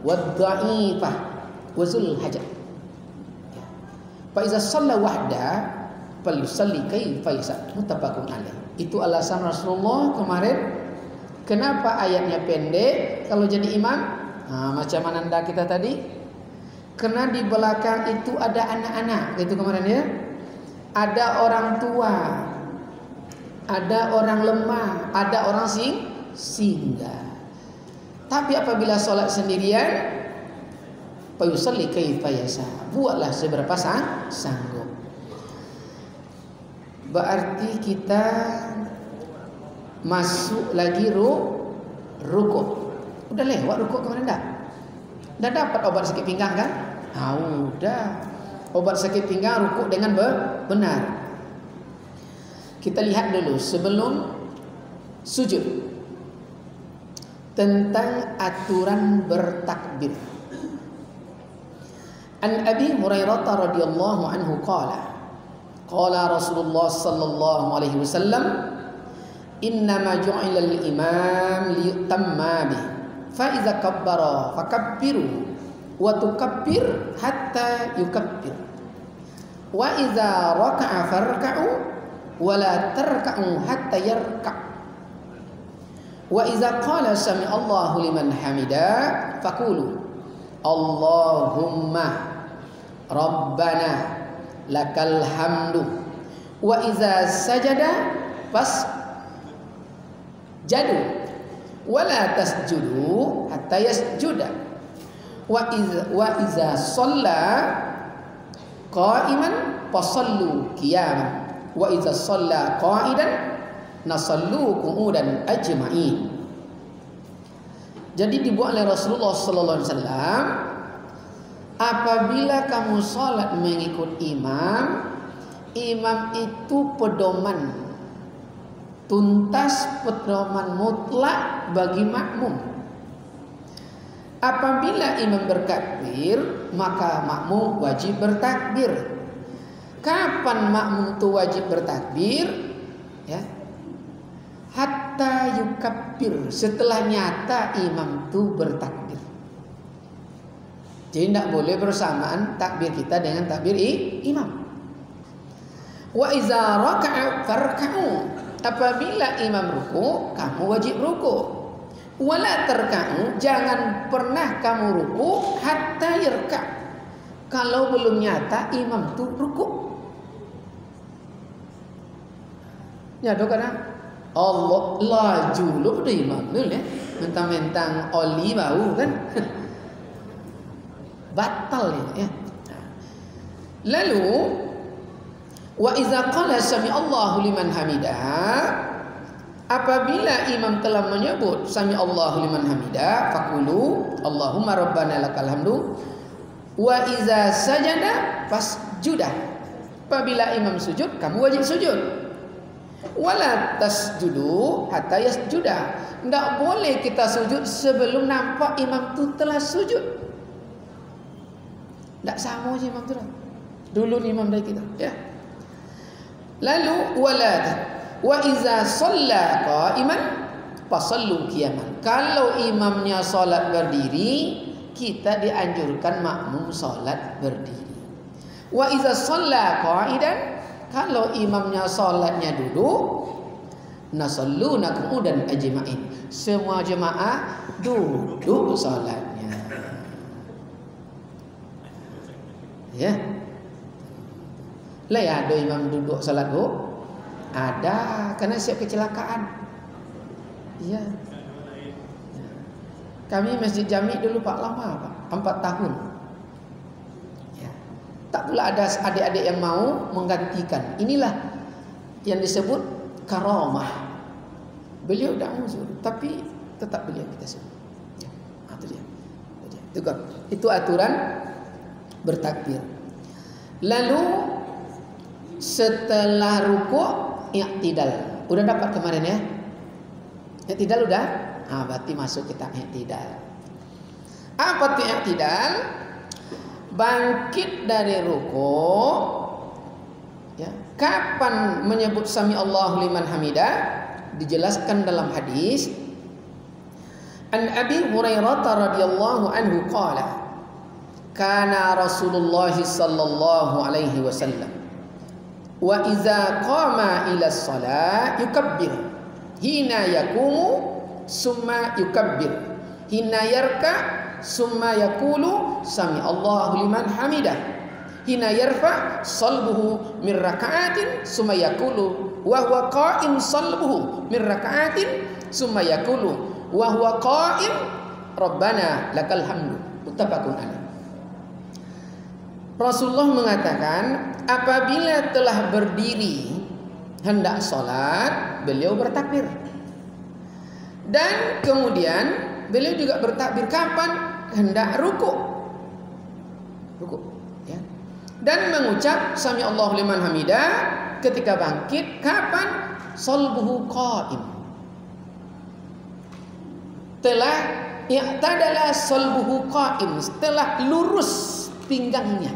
wad-dha'ifah wa zul hajat. Fa iza shalla wahda falyusalli kaifa yasha. Muttafaqun alaih. Itu alasan Rasulullah kemarin kenapa ayatnya pendek kalau jadi imam. Macam ananda kita tadi, karena di belakang itu ada anak-anak, gitu kemarin ya. Ada orang tua, ada orang lemah, ada orang singgah. Tapi apabila sholat sendirian, fayusalli kaifa yasha, buatlah seberapa sanggup. Berarti kita masuk lagi rukuk. Udah lewat rukuk kemarin dah? Udah dapat obat sakit pinggang kan? Udah. Obat sakit pinggang rukuk dengan benar. Kita lihat dulu sebelum sujud tentang aturan bertakbir. An Abi Hurairah radhiyallahu anhu qala Rasulullah sallallahu alaihi wasallam, innama ju'ilal imam liyutamma bih, fa iza kabbara fakabbiru wa tukabbir hatta yukabbir, wa iza raka'a farka'u wa la tarka'u hatta yarka', wa iza qala sami Allahu liman hamida faqulu Allahumma rabbana lakal hamdu, wa iza sajada jadu wala tasjudu hatta yasjuda, wa iza shalla qa'iman fasallu qiyaman, wa iza shalla qa'idan nasallu qu'udan ajma'in. Jadi dibuat oleh Rasulullah sallallahu alaihi wasallam, apabila kamu salat mengikut imam itu pedoman tuntas, pedoman mutlak bagi makmum. Apabila imam bertakbir, maka makmum wajib bertakbir. Kapan makmum itu wajib bertakbir? Ya. Hatta yukabbir, setelah nyata imam itu bertakbir. Jadi tidak boleh bersamaan takbir kita dengan takbir imam. Wa iza raka'a farka'u, apabila imam ruku, kamu wajib ruku. Wala tarka'u, jangan pernah kamu ruku hatta yarka', kalau belum nyata imam itu ruku. Ya dok kan? Allah laju lu pada imam dulu ya, mentang-mentang oli bau kan, batal ya. Lalu wa iza qala sami Allahu liman hamidah, apabila imam telah menyebut sami Allahu liman hamidah, faqulu Allahumma rabbana lakal hamdu, wa iza sajada fasjudah, apabila imam sujud kamu wajib sujud. Wala tasjudu hatta yasjuda, tidak boleh kita sujud sebelum nampak imam itu telah sujud. Tidak sama je imam itu dulu imam dari kita ya. Lalu wa iza shalla qa'iman fasallu qiyaman, kalau imamnya salat berdiri, kita dianjurkan makmum salat berdiri. Wa iza shalla qa'idan, kalau imamnya salatnya duduk, nasalluna qu'udan ajma'in, semua jemaah duduk salatnya. Ya. Lah ya ada imam duduk salat bu? Ada, karena siap kecelakaan. Iya. Kami Masjid Jami dulu Pak lama Pak, 4 tahun. Tak pula ada adik-adik yang mau menggantikan. Inilah yang disebut karamah. Beliau tidak mau suruh, tapi tetap beliau kita suruh. Ya, itu dia. Itu aturan bertakbir. Lalu setelah rukuk, i'tidal. Udah dapat kemarin ya? I'tidal udah? Berarti masuk kita i'tidal. Apa itu i'tidal? Bangkit dari rukuk ya. Kapan menyebut sami Allahu liman hamidah? Dijelaskan dalam hadis, An Abi Hurairah radhiyallahu anhu qala kana Rasulullah sallallahu alaihi wasallam wa iza qama ila shalah yukabbir hina yaqumu summa yukabbir hina yarka summa yaqulu sami Allahu liman hamidah hina yarfa salbuhu min raka'atin summa yaqulu wa huwa qa'im salbuhu min raka'atin summa yaqulu wa huwa qa'im rabbana lakal hamdu. Muttafaqun alaih. Rasulullah mengatakan apabila telah berdiri hendak salat, beliau bertakbir. Dan kemudian beliau juga bertakbir kapan? Hendak rukuk. Rukuk, ya. Dan mengucap sami Allahu liman hamidah ketika bangkit kapan? Salbuhu qa'im. Telah i'tadala salbuhu qa'im, setelah lurus pinggangnya.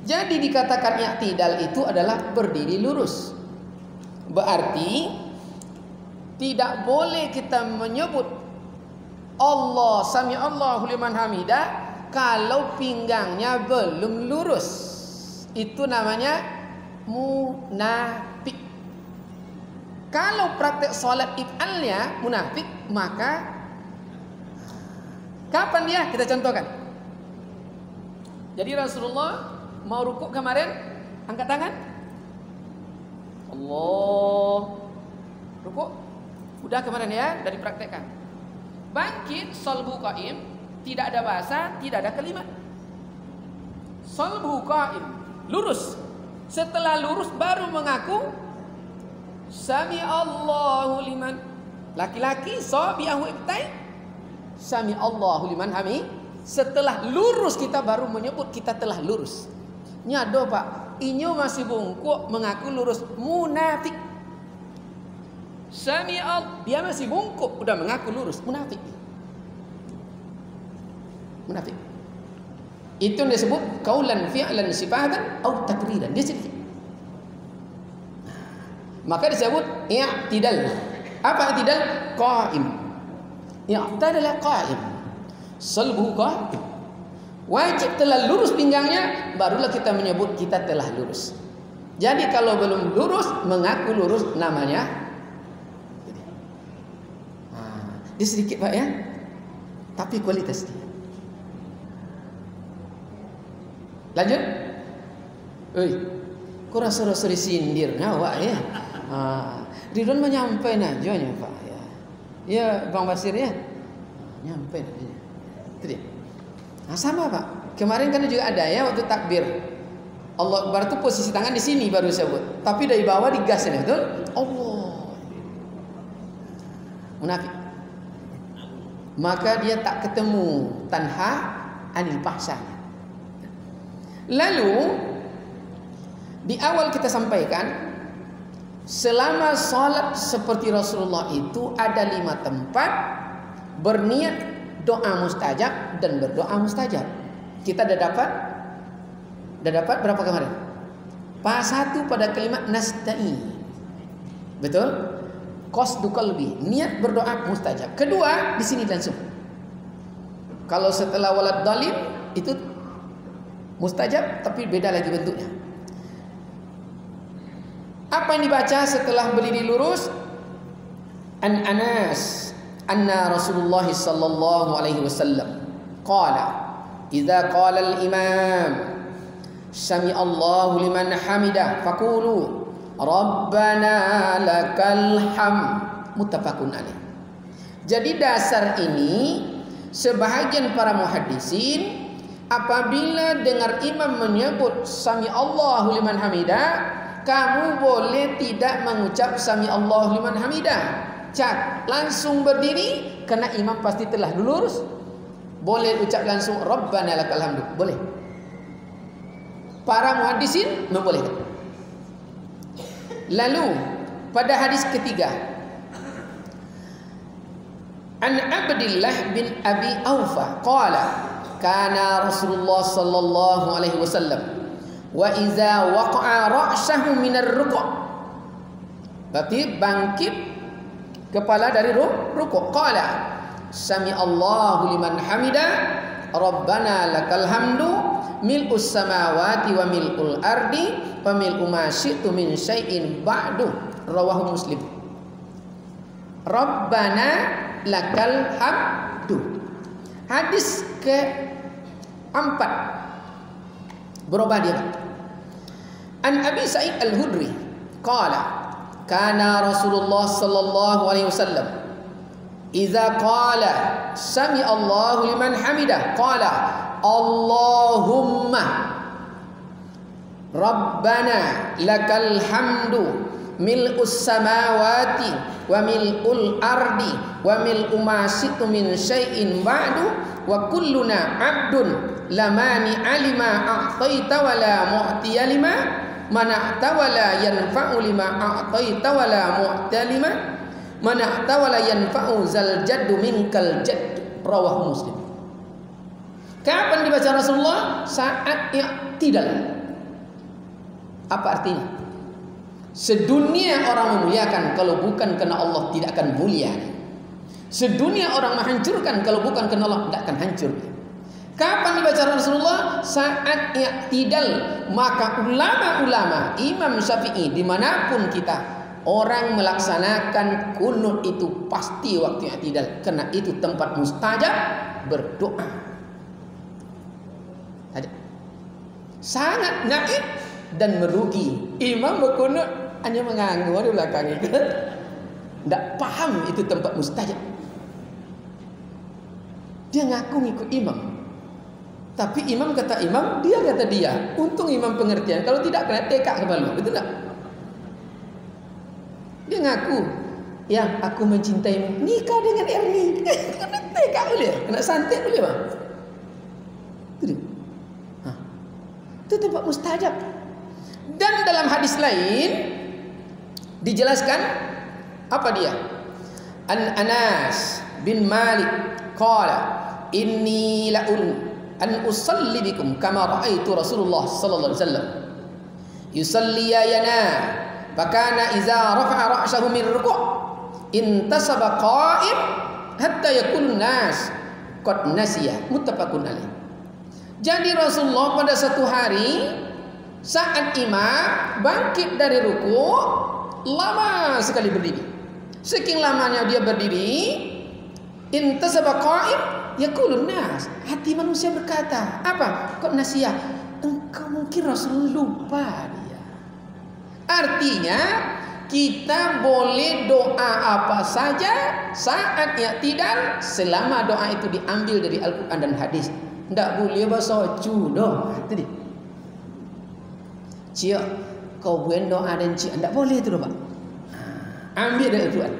Jadi dikatakan i'tidal itu adalah berdiri lurus. Berarti tidak boleh kita menyebut Allah sami Allahu liman hamidah kalau pinggangnya belum lurus. Itu namanya munafik. Kalau praktek salat if'alnya munafik, maka kapan dia? Kita contohkan. Jadi Rasulullah mau rukuk kemarin, angkat tangan. Allah. Rukuk. Udah kemarin ya, udah dipraktekkan. Bangkit, salbu qaim, tidak ada bahasa, tidak ada kalimat. Salbu qaim, lurus. Setelah lurus baru mengaku sami Allahu liman, laki-laki sabiahu ibtai sami Allahu liman hami. Setelah lurus kita baru menyebut kita telah lurus. Nyado pak, inyo masih bungkuk mengaku lurus, munafik. Sami Allah, dia masih bungkuk udah mengaku lurus, munafik. Munafik. Itu yang disebut qaulan fi'lan sifatan atau takriran. Dia sedikit. Maka disebut i'tidal. Apa i'tidal? Qa'im. I'tadala qa'im. Salbuhu qa'im. Wajib telah lurus pinggangnya, barulah kita menyebut kita telah lurus. Jadi kalau belum lurus, mengaku lurus namanya. Dia sedikit pak ya, tapi kualitas dia. Lanjut. Kau rasa-rasa disindir ngawak ya. Ridwan menyampaikan aja pak ya. Ya Bang Basir ya, nyampe aja. Itu dia. Nah sama pak. Kemarin kan juga ada ya waktu takbir. Allah Akbar itu posisi tangan di sini baru sebut. Tapi dari bawah digas ya betul? Allah. Munafik. Maka dia tak ketemu tanha anil bahsa. Lalu di awal kita sampaikan selama salat seperti Rasulullah itu ada 5 tempat berniat doa mustajab dan berdoa mustajab. Kita dah dapat berapa kemarin? Pas 1 pada kalimat nasta'in. Betul? Qasdu qalbi, niat berdoa mustajab. Kedua di sini langsung. Kalau setelah walad dalil itu mustajab tapi beda lagi bentuknya. Apa yang dibaca setelah berdiri lurus? An Anas anna Rasulullah sallallahu alaihi wasallam qala idza qala al-imam sami Allahu liman hamidah faqulu Rabbana lakal hamd. Muttafaqun alaih. Jadi dasar ini sebahagian para muhaddisin apabila dengar imam menyebut sami Allahu liman hamidah, kamu boleh tidak mengucap sami Allahu liman hamidah. Cak, langsung berdiri karena imam pasti telah lurus. Boleh ucap langsung Rabbana lakal hamdu. Boleh. Para muhaddisin membolehkan. Lalu pada hadis ketiga An Abdillah bin Abi Aufa qala kana Rasulullah sallallahu alaihi wasallam wa iza waqa'a ra'sahu minar ruku'. Berarti bangkit kepala dari rukuk. Qala Sami Allahu liman hamida, Rabbana lakal hamdu, mil'us samawati wa mil'ul ardi wa mil'u ma syi'tu min syai'in ba'du. Rawahu Muslim. Rabbana lakal hamdu. Hadis ke-4 berubah dia. An Abi Sa'id Al-Hudri qala kana Rasulullah sallallahu alaihi wasallam idza qala sami Allahu liman hamidah qala Allahumma Rabbana lakal hamdu mil'us samawati wa mil'ul ardi wa mil'u ma syi'tu min syai'in ba'du wa kulluna 'abdun lamani alima a'taita wa la mu'tiya lima mana'ta wa la yanfa'u lima a'taita wa la mu'tiya lima mana'ta wa la yanfa'u zal jaddu minkal jadd. Rawahu Muslim. Kapan dibaca Rasulullah? Saat i'tidal. Apa artinya? Sedunia orang memuliakan, kalau bukan karena Allah tidak akan mulia. Sedunia orang menghancurkan, kalau bukan karena Allah tidak akan hancur. Kapan dibaca Rasulullah? Saat i'tidal. Maka ulama-ulama, Imam Syafi'i, dimanapun kita, orang melaksanakan kunut itu pasti waktu i'tidal, karena itu tempat mustajab berdoa. Sangat naib dan merugi. Imam berkunut hanya mengangguk di belakang itu. Tak paham itu tempat mustajab. Dia ngaku ngikut imam. Tapi imam kata imam, dia kata dia. Untung imam pengertian. Kalau tidak kena tekak kepala. Betul tak? Dia ngaku, yang aku mencintaimu. Nikah dengan Ernie. Kena tekak boleh? Kena santet boleh bang? Itu tempat mustajab. Dan dalam hadis lain dijelaskan apa dia? An Anas bin Malik qala inni la'un an usalli bikum kama ra'aitu Rasulullah sallallahu alaihi wasallam yusalli yana fakana idza rafa'a ra'sahu min ruku' intasaba qa'im hatta yakun nas qad nasiya. Muttafaqun alaih. Jadi Rasulullah pada satu hari saat imam bangkit dari ruku, lama sekali berdiri. Saking lamanya dia berdiri, intasaba qa'im yaqulun nas. Hati manusia berkata, apa? Kok nasiyah? Engkau mungkin Rasul lupa dia. Artinya kita boleh doa apa saja saat i'tidal selama doa itu diambil dari Al-Quran dan hadis. Tak boleh bahasa cudoh. Itu dia. Cik, kau buat doa dan cik, tak boleh tu Pak. Ambil dari Al-Quran.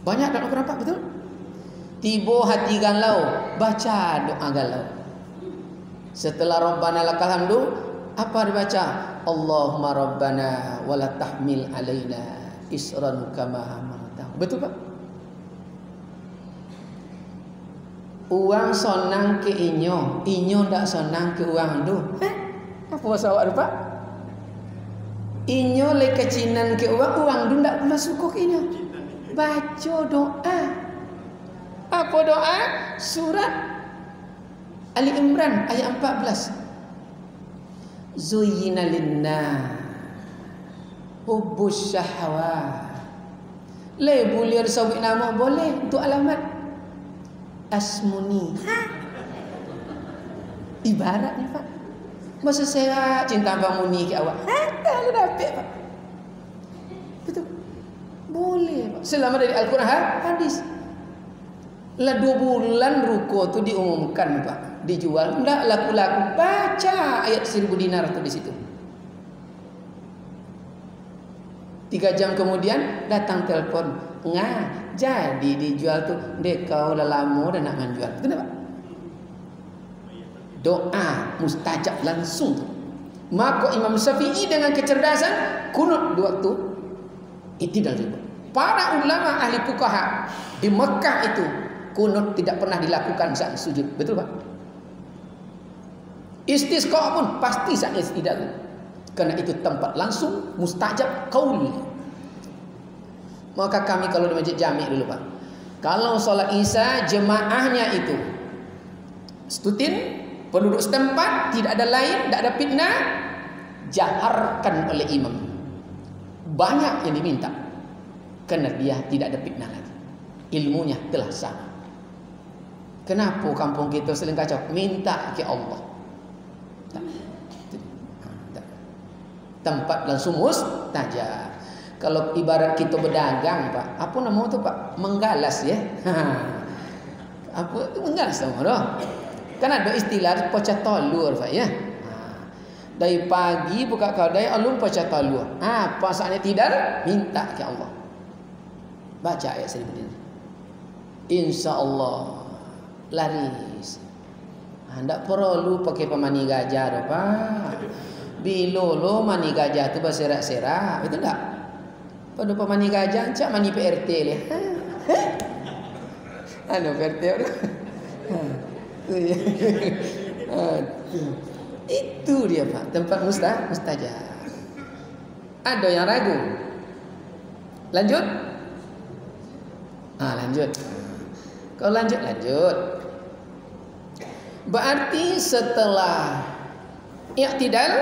Banyak tak Al-Quran Pak, betul? Tiba hati galau, baca doa galau. Setelah Rabbana lakal hamdu, apa dibaca? Allahumma Rabbana wala tahmil alaina isran kama hamaltahu. Betul Pak? Uang sonang ke inyo tak sonang ke uang tu. Apa bahasa awak Pak? Inyo le kecinan ke uang tu tak pula suka ke inyo. Baca doa. Apa doa? Surat Ali Imran ayat 14. Zuyyina linnas hubbus syahwat. Le boleh sebut nama boleh untuk alamat Asmuni. Ibaratnya Pak. Masa saya cinta Abang Muni ke awak. Tak dapat Pak. Betul. Boleh Pak. Selama dari Al-Quran hadis. Lah 2 bulan ruko tu diumumkan Pak. Dijual. Tak laku-laku. Baca ayat 1000 dinar tu di situ. 3 jam kemudian datang telpon. Jadi dijual tu. Dek kau dah lama dah nak menjual. Kenapa? Doa mustajab langsung. Maka Imam Syafi'i dengan kecerdasan kunut di waktu i'tidal juga. Para ulama ahli fuqaha di Mekah itu kunut tidak pernah dilakukan saat sujud. Betul Pak? Istisqa pun pasti saat i'tidal. Karena itu tempat langsung mustajab qaul. Maka kami kalau di masjid jami' dulu Pak, Kalau solat Isya jemaahnya itu stutin, penduduk setempat, tidak ada lain, tidak ada fitnah, jaharkan oleh imam. Banyak yang diminta karena dia tidak ada fitnah lagi. Ilmunya telah sama. Kenapa kampung kita sering kacau? Minta ke Allah. Tempat langsung mustajab. Kalau ibarat kita berdagang, Pak, apa nama itu, Pak? Menggalas ya. Apa menggalas nama dah? Kan ada istilah pecah telur, Pak ya. Dari pagi buka kedai, alun pecah telur. Apa saatnya tidak? Minta ke Allah. Baca ayat 1000 ini. Insya-Allah laris. Hendak perlu pakai pemani gajah dah, Pak. Bila lo mani gajah tu berserak-serak, betul tak? Pada pemani gajah, cak mani PRT le. Anu PRT tu. Itu dia, Pak, tempat mustajab. Ada yang ragu? Lanjut? Lanjut. Kalau lanjut. Berarti setelah i'tidal